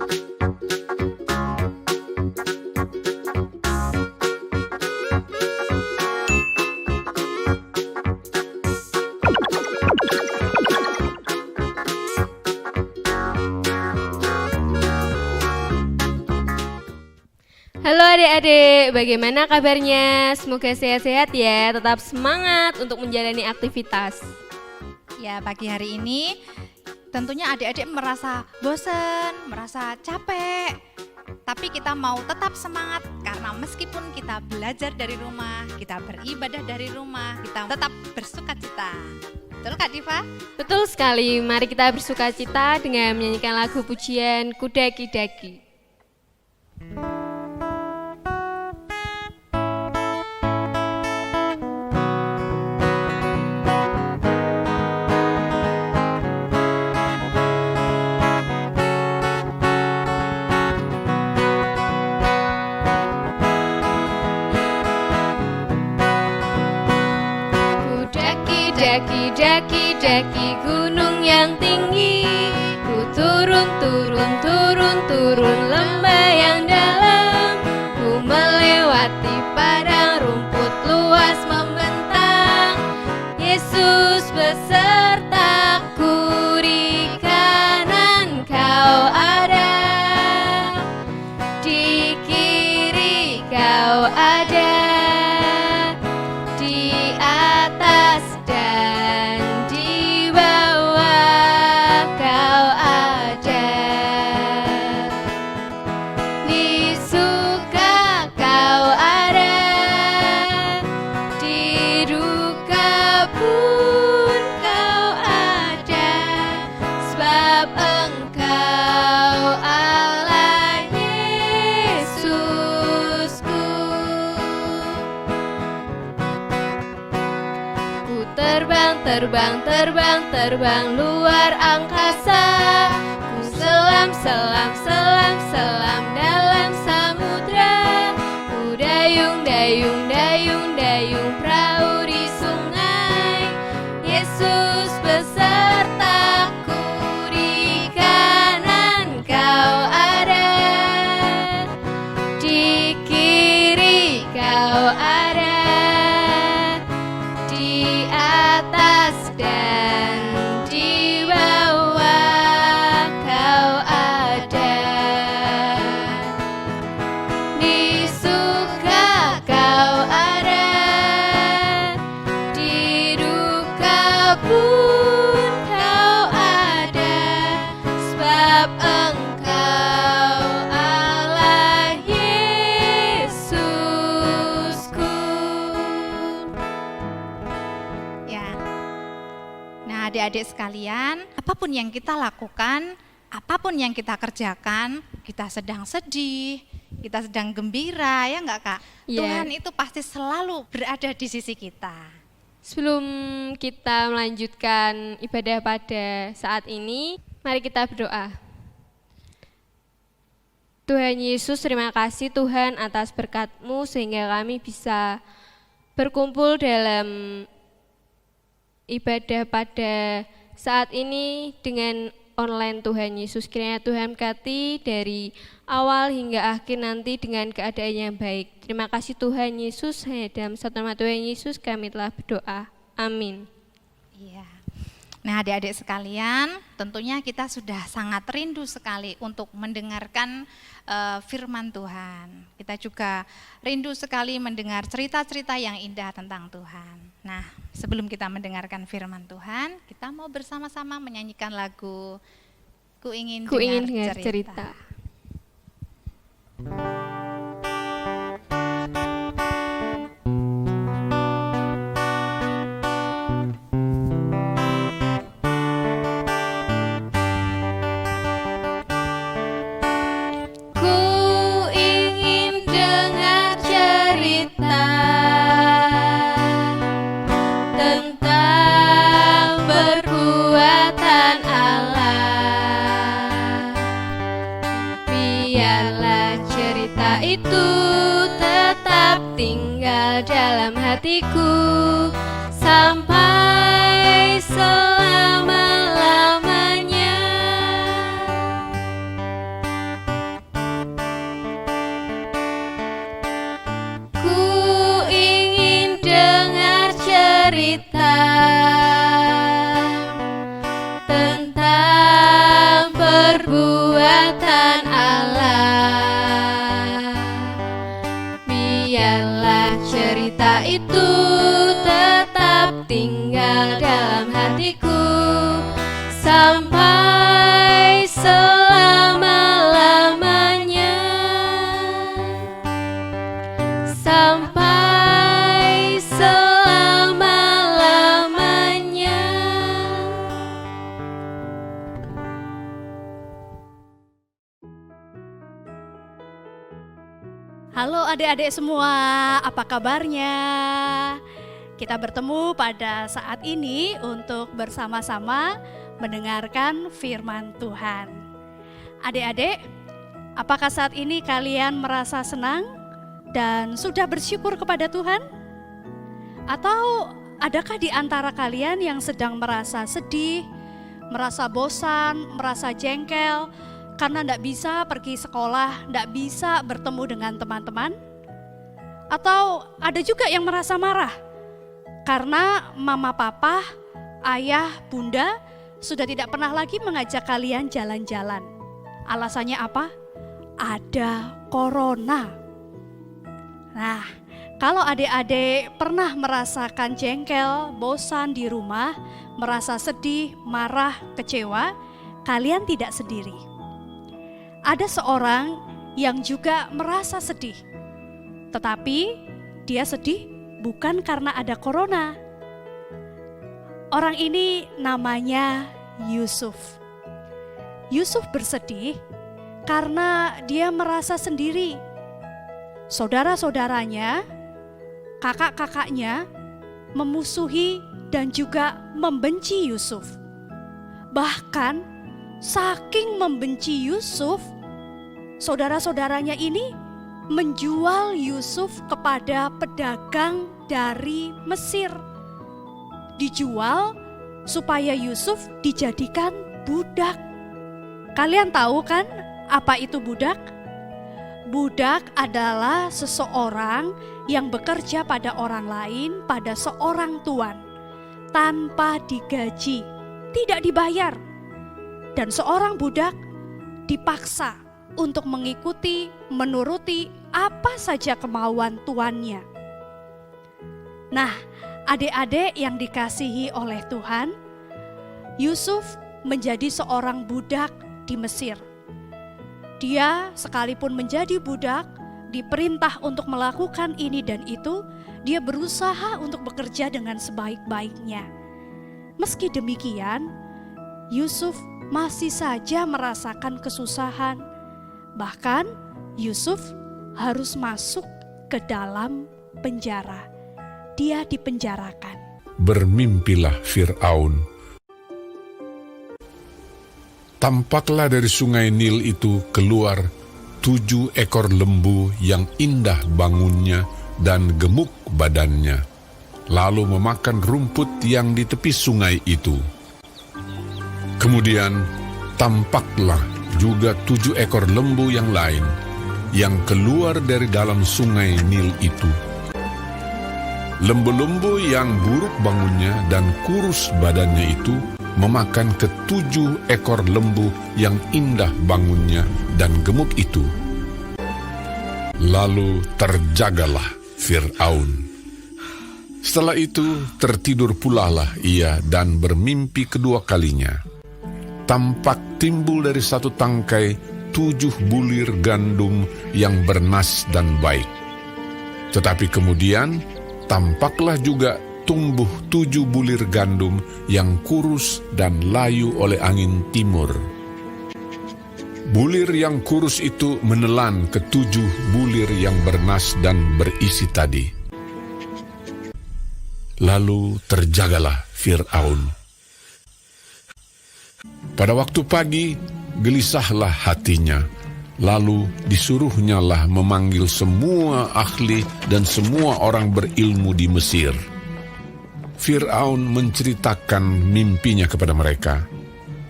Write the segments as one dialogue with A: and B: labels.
A: Halo adik-adik, bagaimana kabarnya? Semoga sehat-sehat ya, tetap semangat untuk menjalani aktivitas.
B: Ya, pagi hari ini tentunya adik-adik merasa bosan, merasa capek. Tapi kita mau tetap semangat karena meskipun kita belajar dari rumah, kita beribadah dari rumah, kita tetap bersukacita. Betul Kak Diva?
A: Betul sekali, mari kita bersukacita dengan menyanyikan lagu pujian Kudaki-daki. Daki gunung yang tinggi, ku turun lembah yang dalam, ku melewati padang rumput luas membentang. Yesus besertaku, di kanan kau ada, di kiri kau ada, di atas dan di bawah kau ada, di suka kau ada, di duka pun kau ada, sebab engkau Allah Yesusku. Ku terbang luar angkasa, ku selam dalam samudra, ku dayung perahu di sungai. Yesus besertaku, di kanan kau ada, di kiri kau ada, di atas dan di bawah kau ada, di suka kau ada, di duka pun kau ada, sebab engkau Allah Yesusku.
B: Ya. Nah, adik-adik sekalian, apapun yang kita lakukan, apapun yang kita kerjakan, kita sedang sedih, kita sedang gembira, ya enggak Kak?
A: Iya.
B: Tuhan itu pasti selalu berada di sisi kita.
A: Sebelum kita melanjutkan ibadah pada saat ini, mari kita berdoa. Tuhan Yesus, terima kasih Tuhan atas berkat-Mu sehingga kami bisa berkumpul dalam ibadah pada saat ini dengan online Tuhan Yesus. Kiranya Tuhan berkati dari awal hingga akhir nanti dengan keadaan yang baik. Terima kasih Tuhan Yesus, hanya dalam satu nama Tuhan Yesus kami telah berdoa. Amin.
B: Iya. Nah, adik-adik sekalian, tentunya kita sudah sangat rindu sekali untuk mendengarkan firman Tuhan. Kita juga rindu sekali mendengar cerita-cerita yang indah tentang Tuhan. Nah, sebelum kita mendengarkan firman Tuhan, kita mau bersama-sama menyanyikan lagu Ku ingin dengar cerita.
A: Itu tetap tinggal dalam hatiku sampai selama-lamanya. perbuatan Allah. Biarlah cerita itu tetap tinggal dalam hatiku sampai selama-lamanya, sampai selama-lamanya.
C: Halo adik-adik semua, apa kabarnya? Kita bertemu pada saat ini untuk bersama-sama mendengarkan firman Tuhan. Adik-adik, apakah saat ini kalian merasa senang dan sudah bersyukur kepada Tuhan? Atau adakah di antara kalian yang sedang merasa sedih, merasa bosan, merasa jengkel, karena tidak bisa pergi sekolah, tidak bisa bertemu dengan teman-teman? Atau ada juga yang merasa marah karena mama papa, ayah, bunda sudah tidak pernah lagi mengajak kalian jalan-jalan. Alasannya apa? Ada corona. Nah, kalau adik-adik pernah merasakan jengkel, bosan di rumah, merasa sedih, marah, kecewa, kalian tidak sendiri. Ada seorang yang juga merasa sedih, tetapi dia sedih bukan karena ada corona. Orang ini namanya Yusuf. Yusuf bersedih karena dia merasa sendiri. Saudara-saudaranya, kakak-kakaknya memusuhi dan juga membenci Yusuf. Bahkan saking membenci Yusuf, saudara-saudaranya ini menjual Yusuf kepada pedagang dari Mesir. Dijual supaya Yusuf dijadikan budak. Kalian tahu kan apa itu budak? Budak adalah seseorang yang bekerja pada orang lain, pada seorang tuan, tanpa digaji, tidak dibayar. Dan seorang budak dipaksa untuk mengikuti, menuruti apa saja kemauan tuannya. Nah, adik-adik yang dikasihi oleh Tuhan, Yusuf menjadi seorang budak di Mesir. Dia sekalipun menjadi budak, diperintah untuk melakukan ini dan itu, dia berusaha untuk bekerja dengan sebaik-baiknya. Meski demikian, Yusuf masih saja merasakan kesusahan. Bahkan Yusuf harus masuk ke dalam penjara. Dia dipenjarakan.
D: Bermimpilah Fir'aun. Tampaklah dari sungai Nil itu keluar 7 ekor lembu yang indah bangunnya dan gemuk badannya, lalu memakan rumput yang di tepi sungai itu. Kemudian tampaklah juga 7 ekor lembu yang lain yang keluar dari dalam sungai Nil itu. Lembu-lembu yang buruk bangunnya dan kurus badannya itu memakan ke-7 ekor lembu yang indah bangunnya dan gemuk itu. Lalu terjagalah Fir'aun. Setelah itu tertidur pulalah ia dan bermimpi kedua kalinya. Tampak timbul dari satu tangkai 7 bulir gandum yang bernas dan baik. Tetapi kemudian tampaklah juga tumbuh 7 bulir gandum yang kurus dan layu oleh angin timur. Bulir yang kurus itu menelan ke-7 bulir yang bernas dan berisi tadi. Lalu terjagalah Fir'aun. Pada waktu pagi, gelisahlah hatinya, lalu disuruhnyalah memanggil semua ahli dan semua orang berilmu di Mesir. Fir'aun menceritakan mimpinya kepada mereka,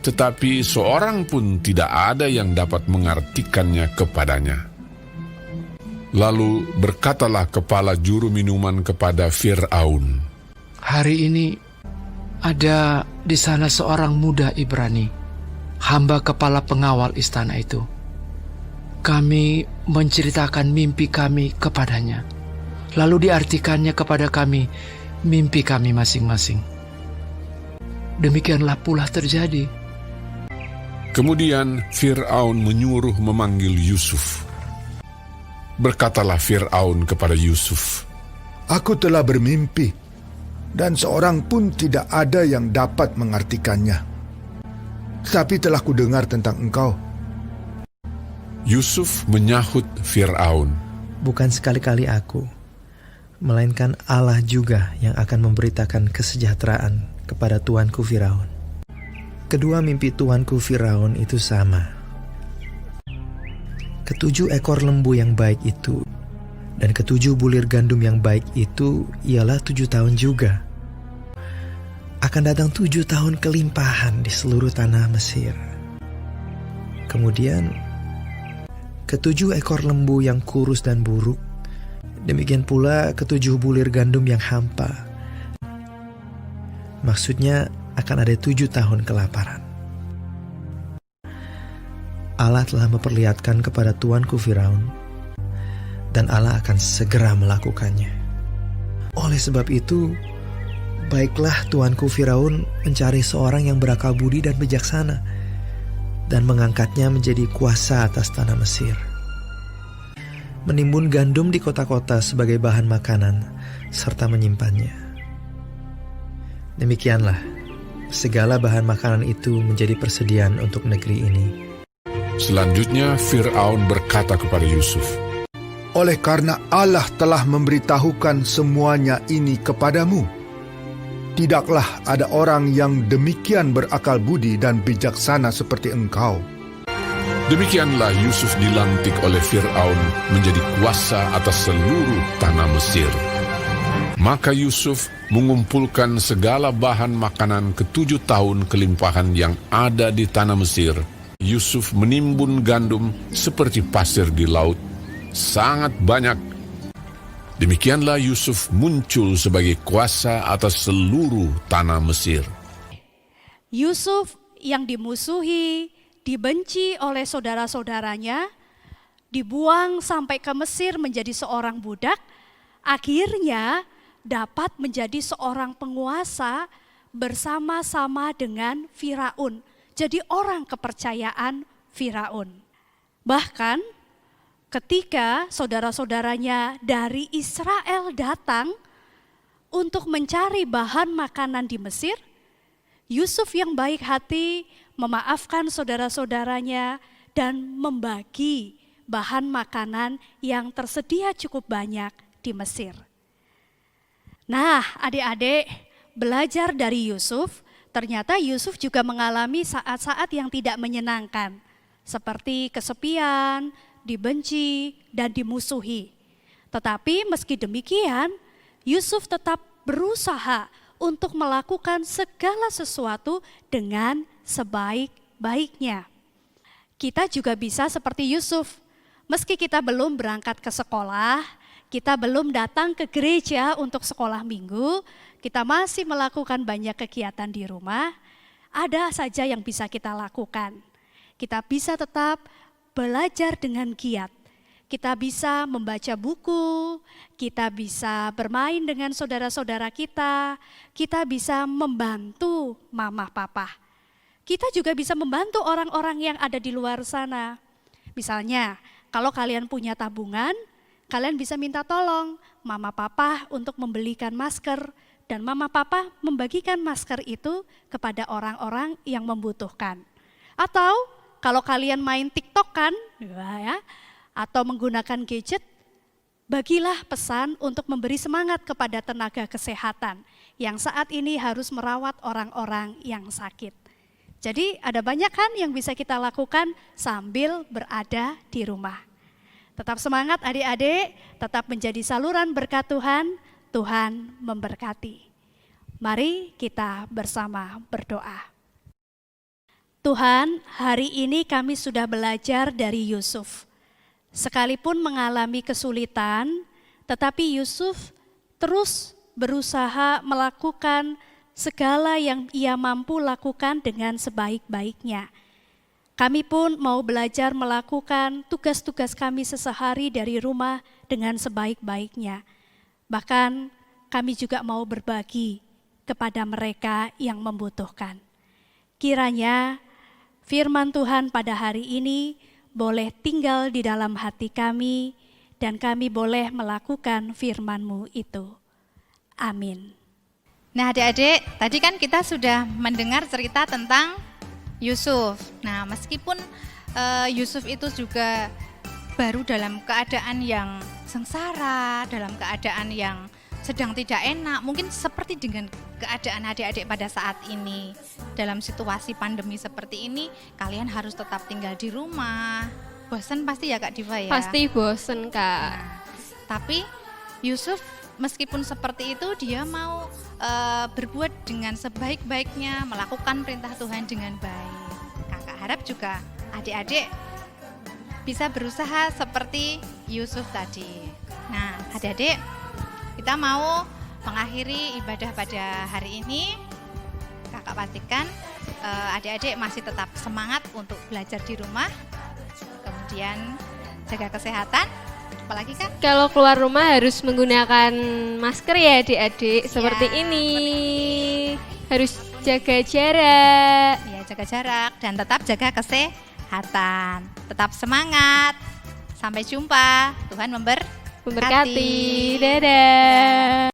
D: tetapi seorang pun tidak ada yang dapat mengartikannya kepadanya. Lalu berkatalah kepala juru minuman kepada Fir'aun,
E: "Hari ini ada di sana seorang muda Ibrani hamba kepala pengawal istana itu. Kami menceritakan mimpi kami kepadanya, lalu diartikannya kepada kami mimpi kami masing-masing. Demikianlah pula terjadi.
D: Kemudian Fir'aun menyuruh memanggil Yusuf. Berkatalah Fir'aun kepada Yusuf,
F: Aku telah bermimpi, dan seorang pun tidak ada yang dapat mengartikannya. Tetapi telah kudengar tentang engkau.
D: Yusuf menyahut Fir'aun,
G: Bukan sekali-kali aku, melainkan Allah juga yang akan memberitakan kesejahteraan kepada tuanku Firaun. Kedua mimpi tuanku Firaun itu sama. Ketujuh ekor lembu yang baik itu dan ketujuh bulir gandum yang baik itu ialah 7 tahun juga. Akan datang 7 tahun kelimpahan di seluruh tanah Mesir. Kemudian ketujuh ekor lembu yang kurus dan buruk, demikian pula ketujuh bulir gandum yang hampa. Maksudnya akan ada 7 tahun kelaparan. Allah telah memperlihatkan kepada tuanku Firaun, dan Allah akan segera melakukannya. Oleh sebab itu, baiklah tuanku Firaun mencari seorang yang berakal budi dan bijaksana, dan mengangkatnya menjadi kuasa atas tanah Mesir. Menimbun gandum di kota-kota sebagai bahan makanan, serta menyimpannya. Demikianlah, segala bahan makanan itu menjadi persediaan untuk negeri ini.
D: Selanjutnya Fir'aun berkata kepada Yusuf,
F: Oleh karena Allah telah memberitahukan semuanya ini kepadamu, tidaklah ada orang yang demikian berakal budi dan bijaksana seperti engkau.
D: Demikianlah Yusuf dilantik oleh Fir'aun menjadi kuasa atas seluruh tanah Mesir. Maka Yusuf mengumpulkan segala bahan makanan ke-7 tahun kelimpahan yang ada di tanah Mesir. Yusuf menimbun gandum seperti pasir di laut, sangat banyak. Demikianlah Yusuf muncul sebagai kuasa atas seluruh tanah Mesir.
C: Yusuf yang dimusuhi, dibenci oleh saudara-saudaranya, dibuang sampai ke Mesir menjadi seorang budak, akhirnya dapat menjadi seorang penguasa bersama-sama dengan Firaun. Jadi orang kepercayaan Firaun. Bahkan ketika saudara-saudaranya dari Israel datang untuk mencari bahan makanan di Mesir, Yusuf yang baik hati memaafkan saudara-saudaranya dan membagi bahan makanan yang tersedia cukup banyak di Mesir. Nah, adik-adik, belajar dari Yusuf, ternyata Yusuf juga mengalami saat-saat yang tidak menyenangkan, seperti kesepian, dibenci, dan dimusuhi. Tetapi meski demikian, Yusuf tetap berusaha untuk melakukan segala sesuatu dengan sebaik-baiknya. Kita juga bisa seperti Yusuf, meski kita belum berangkat ke sekolah, kita belum datang ke gereja untuk sekolah minggu, kita masih melakukan banyak kegiatan di rumah, ada saja yang bisa kita lakukan. Kita bisa tetap belajar dengan giat. Kita bisa membaca buku, kita bisa bermain dengan saudara-saudara kita bisa membantu mama papa. Kita juga bisa membantu orang-orang yang ada di luar sana. Misalnya, kalau kalian punya tabungan, kalian bisa minta tolong mama papa untuk membelikan masker, dan mama papa membagikan masker itu kepada orang-orang yang membutuhkan. Atau kalau kalian main TikTok-kan, ya, atau menggunakan gadget, bagilah pesan untuk memberi semangat kepada tenaga kesehatan yang saat ini harus merawat orang-orang yang sakit. Jadi ada banyak kan yang bisa kita lakukan sambil berada di rumah. Tetap semangat adik-adik, tetap menjadi saluran berkat Tuhan, Tuhan memberkati. Mari kita bersama berdoa. Tuhan, hari ini kami sudah belajar dari Yusuf. Sekalipun mengalami kesulitan, tetapi Yusuf terus berusaha melakukan segala yang ia mampu lakukan dengan sebaik-baiknya. Kami pun mau belajar melakukan tugas-tugas kami sehari dari rumah dengan sebaik-baiknya. Bahkan kami juga mau berbagi kepada mereka yang membutuhkan. Kiranya firman Tuhan pada hari ini boleh tinggal di dalam hati kami dan kami boleh melakukan firman-Mu itu. Amin.
B: Nah adik-adik, tadi kan kita sudah mendengar cerita tentang Yusuf. Nah meskipun Yusuf itu juga baru dalam keadaan yang sengsara, dalam keadaan yang sedang tidak enak, mungkin seperti dengan keadaan adik-adik pada saat ini. Dalam situasi pandemi seperti ini, kalian harus tetap tinggal di rumah. Bosan pasti ya Kak Diva ya?
A: Pasti bosen, Kak.
B: Nah, tapi Yusuf meskipun seperti itu, dia mau berbuat dengan sebaik-baiknya, melakukan perintah Tuhan dengan baik. Kakak harap juga adik-adik bisa berusaha seperti Yusuf tadi. Nah, adik-adik, kita mau mengakhiri ibadah pada hari ini. Kakak pastikan adik-adik masih tetap semangat untuk belajar di rumah. Kemudian jaga kesehatan. Apalagi kan?
A: Kalau keluar rumah harus menggunakan masker ya adik-adik, seperti ini. Harus jaga jarak.
B: Ya, jaga jarak dan tetap jaga kesehatan. Tetap semangat. Sampai jumpa. Tuhan memberkati.
A: Dadah.